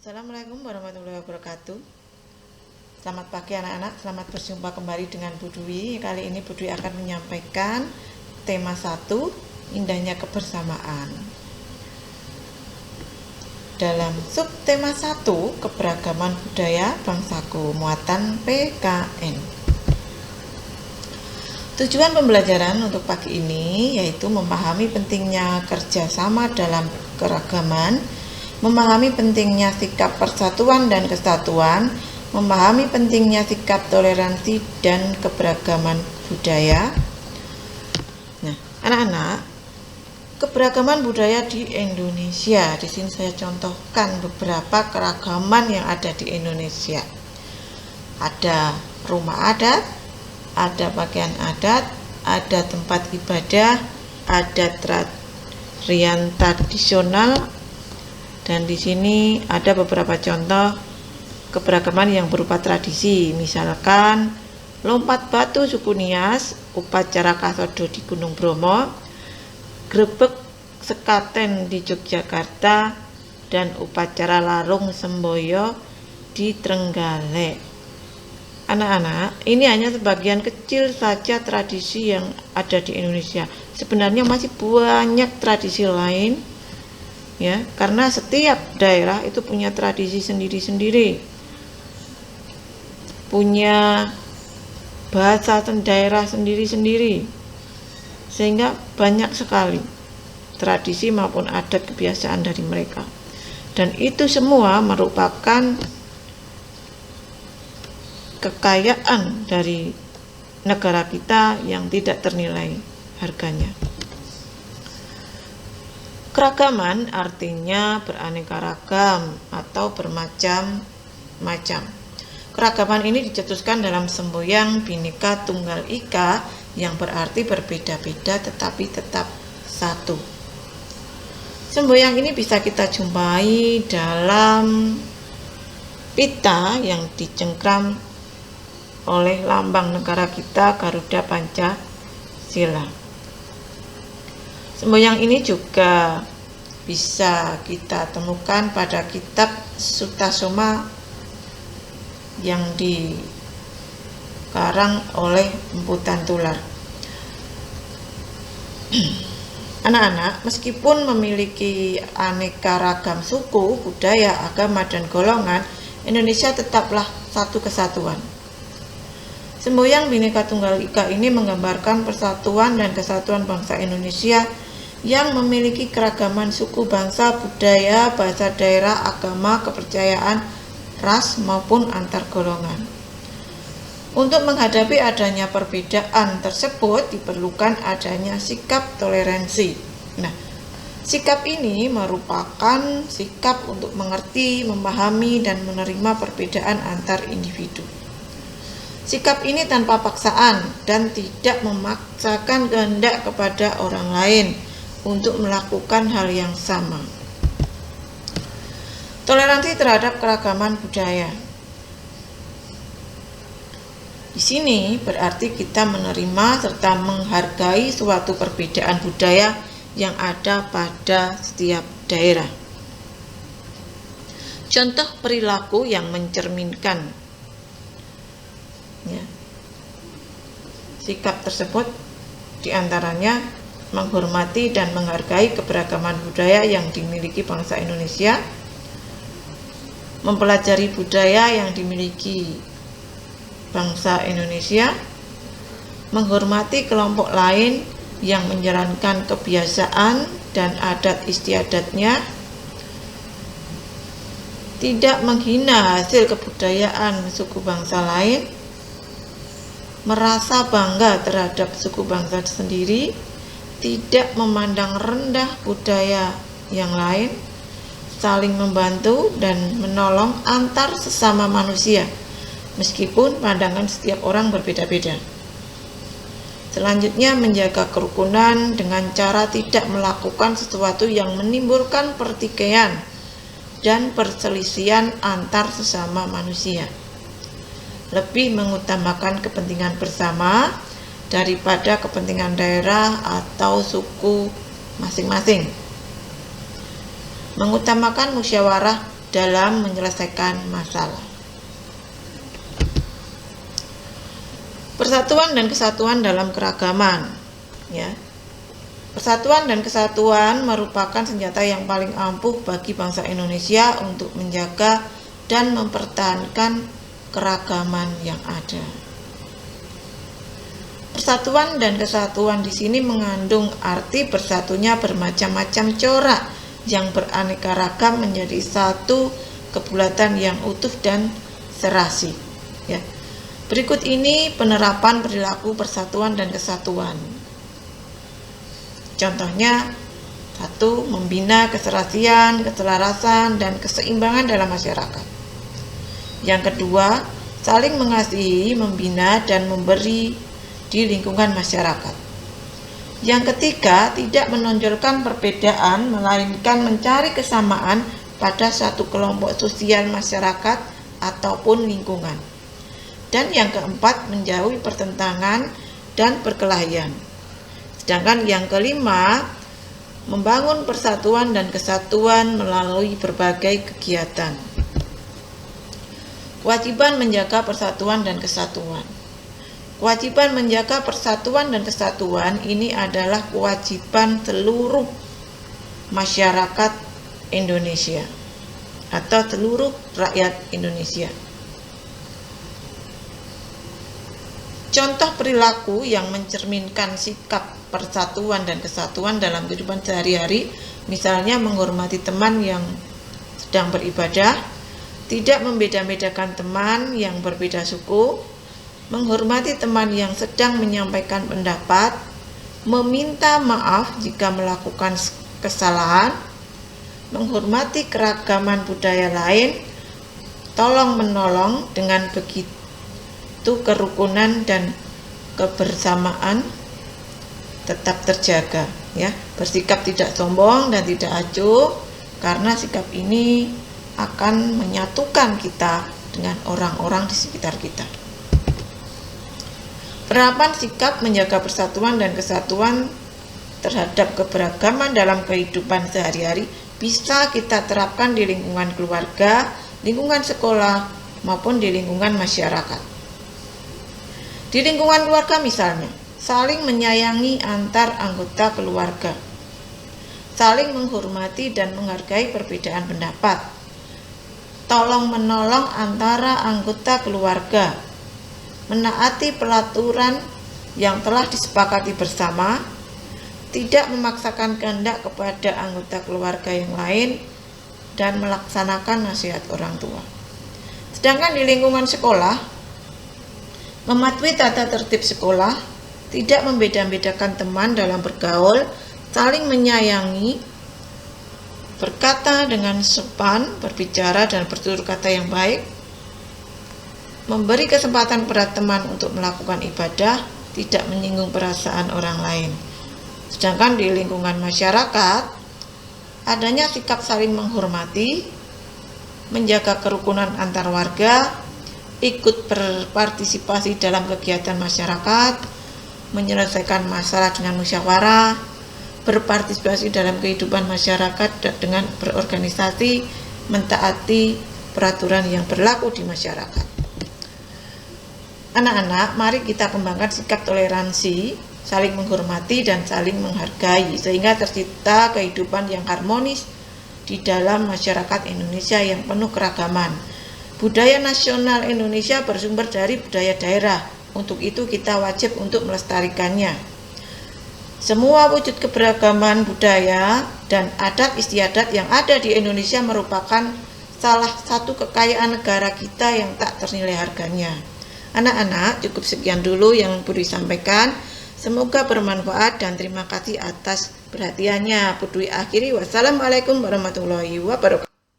Assalamualaikum warahmatullahi wabarakatuh. Selamat pagi anak-anak, selamat berjumpa kembali dengan Bu Dwi. Kali ini Bu Dwi akan menyampaikan tema 1, indahnya kebersamaan. Dalam subtema 1, keberagaman budaya bangsaku, muatan PKN. Tujuan pembelajaran untuk pagi ini yaitu memahami pentingnya kerjasama dalam keragaman, memahami pentingnya sikap persatuan dan kesatuan, memahami pentingnya sikap toleransi dan keberagaman budaya. Nah, anak-anak, keberagaman budaya di Indonesia. Di sini saya contohkan beberapa keragaman yang ada di Indonesia. Ada rumah adat, ada pakaian adat, ada tempat ibadah, ada tarian tradisional. Dan di sini ada beberapa contoh keberagaman yang berupa tradisi, misalkan lompat batu suku Nias, upacara Kasodo di Gunung Bromo, grebek sekaten di Yogyakarta, dan upacara larung semboyo di Trenggalek. Anak-anak, ini hanya sebagian kecil saja tradisi yang ada di Indonesia. Sebenarnya masih banyak tradisi lain. Ya, karena setiap daerah itu punya tradisi sendiri-sendiri, punya bahasa daerah sendiri-sendiri, sehingga banyak sekali tradisi maupun adat kebiasaan dari mereka. Dan itu semua merupakan kekayaan dari negara kita yang tidak ternilai harganya. Keragaman artinya beraneka ragam atau bermacam-macam. Keragaman ini dicetuskan dalam semboyan Bhinneka Tunggal Ika yang berarti berbeda-beda tetapi tetap satu. Semboyan ini bisa kita jumpai dalam pita yang dicengkram oleh lambang negara kita, Garuda Pancasila. Semboyan ini juga bisa kita temukan pada kitab Sutasoma yang dikarang oleh Empu Tantular. Anak-anak, meskipun memiliki aneka ragam suku, budaya, agama, dan golongan, Indonesia tetaplah satu kesatuan. Semboyan Bhinneka Tunggal Ika ini menggambarkan persatuan dan kesatuan bangsa Indonesia yang memiliki keragaman suku, bangsa, budaya, bahasa daerah, agama, kepercayaan, ras maupun antar golongan. Untuk menghadapi adanya perbedaan tersebut diperlukan adanya sikap toleransi. Nah, sikap ini merupakan sikap untuk mengerti, memahami, dan menerima perbedaan antar individu. Sikap ini tanpa paksaan dan tidak memaksakan kehendak kepada orang lain untuk melakukan hal yang sama. Toleransi terhadap keragaman budaya. Di sini berarti kita menerima serta menghargai suatu perbedaan budaya yang ada pada setiap daerah. Contoh perilaku yang mencerminkan sikap tersebut diantaranya menghormati dan menghargai keberagaman budaya yang dimiliki bangsa Indonesia, mempelajari budaya yang dimiliki bangsa Indonesia, menghormati kelompok lain yang menjalankan kebiasaan dan adat istiadatnya, tidak menghina hasil kebudayaan suku bangsa lain, merasa bangga terhadap suku bangsa sendiri, tidak memandang rendah budaya yang lain, saling membantu dan menolong antar sesama manusia, meskipun pandangan setiap orang berbeda-beda. Selanjutnya, menjaga kerukunan dengan cara tidak melakukan sesuatu yang menimbulkan pertikaian dan perselisihan antar sesama manusia. Lebih mengutamakan kepentingan bersama daripada kepentingan daerah atau suku masing-masing. Mengutamakan musyawarah dalam menyelesaikan masalah. Persatuan dan kesatuan dalam keragaman, ya. Persatuan dan kesatuan merupakan senjata yang paling ampuh bagi bangsa Indonesia untuk menjaga dan mempertahankan keragaman yang ada. Persatuan dan kesatuan di sini mengandung arti bersatunya bermacam-macam corak yang beraneka ragam menjadi satu kebulatan yang utuh dan serasi, ya. Berikut ini penerapan perilaku persatuan dan kesatuan. Contohnya, 1. Membina keserasian, keselarasan, dan keseimbangan dalam masyarakat. Yang kedua, saling mengasihi, membina, dan memberi di lingkungan masyarakat. Yang ketiga, tidak menonjolkan perbedaan, melainkan mencari kesamaan pada satu kelompok sosial masyarakat ataupun lingkungan. Dan yang keempat, menjauhi pertentangan dan perkelahian. Sedangkan yang kelima, membangun persatuan dan kesatuan melalui berbagai kegiatan. Kewajiban menjaga persatuan dan kesatuan. Kewajiban menjaga persatuan dan kesatuan ini adalah kewajiban seluruh masyarakat Indonesia atau seluruh rakyat Indonesia. Contoh perilaku yang mencerminkan sikap persatuan dan kesatuan dalam kehidupan sehari-hari, misalnya menghormati teman yang sedang beribadah, tidak membeda-bedakan teman yang berbeda suku, menghormati teman yang sedang menyampaikan pendapat, meminta maaf jika melakukan kesalahan, menghormati keragaman budaya lain, tolong-menolong, dengan begitu kerukunan dan kebersamaan tetap terjaga, ya. Bersikap tidak sombong dan tidak acuh, karena sikap ini akan menyatukan kita dengan orang-orang di sekitar kita. Penerapan sikap menjaga persatuan dan kesatuan terhadap keberagaman dalam kehidupan sehari-hari bisa kita terapkan di lingkungan keluarga, lingkungan sekolah, maupun di lingkungan masyarakat. Di lingkungan keluarga misalnya, saling menyayangi antar anggota keluarga, saling menghormati dan menghargai perbedaan pendapat, tolong-menolong antara anggota keluarga, menaati peraturan yang telah disepakati bersama, tidak memaksakan kehendak kepada anggota keluarga yang lain, dan melaksanakan nasihat orang tua. Sedangkan di lingkungan sekolah, mematuhi tata tertib sekolah, tidak membeda-bedakan teman dalam bergaul, saling menyayangi, berkata dengan sopan, berbicara dan bertutur kata yang baik, memberi kesempatan kepada teman untuk melakukan ibadah, tidak menyinggung perasaan orang lain. Sedangkan di lingkungan masyarakat, adanya sikap saling menghormati, menjaga kerukunan antar warga, ikut berpartisipasi dalam kegiatan masyarakat, menyelesaikan masalah dengan musyawarah, berpartisipasi dalam kehidupan masyarakat dengan berorganisasi, mentaati peraturan yang berlaku di masyarakat. Anak-anak, mari kita kembangkan sikap toleransi, saling menghormati dan saling menghargai, sehingga tercipta kehidupan yang harmonis di dalam masyarakat Indonesia yang penuh keragaman. Budaya nasional Indonesia bersumber dari budaya daerah. Untuk itu kita wajib untuk melestarikannya. Semua wujud keberagaman budaya dan adat istiadat yang ada di Indonesia merupakan salah satu kekayaan negara kita yang tak ternilai harganya. Anak-anak, cukup sekian dulu yang Budi sampaikan. Semoga bermanfaat dan terima kasih atas perhatiannya. Budi akhiri, wassalamualaikum warahmatullahi wabarakatuh.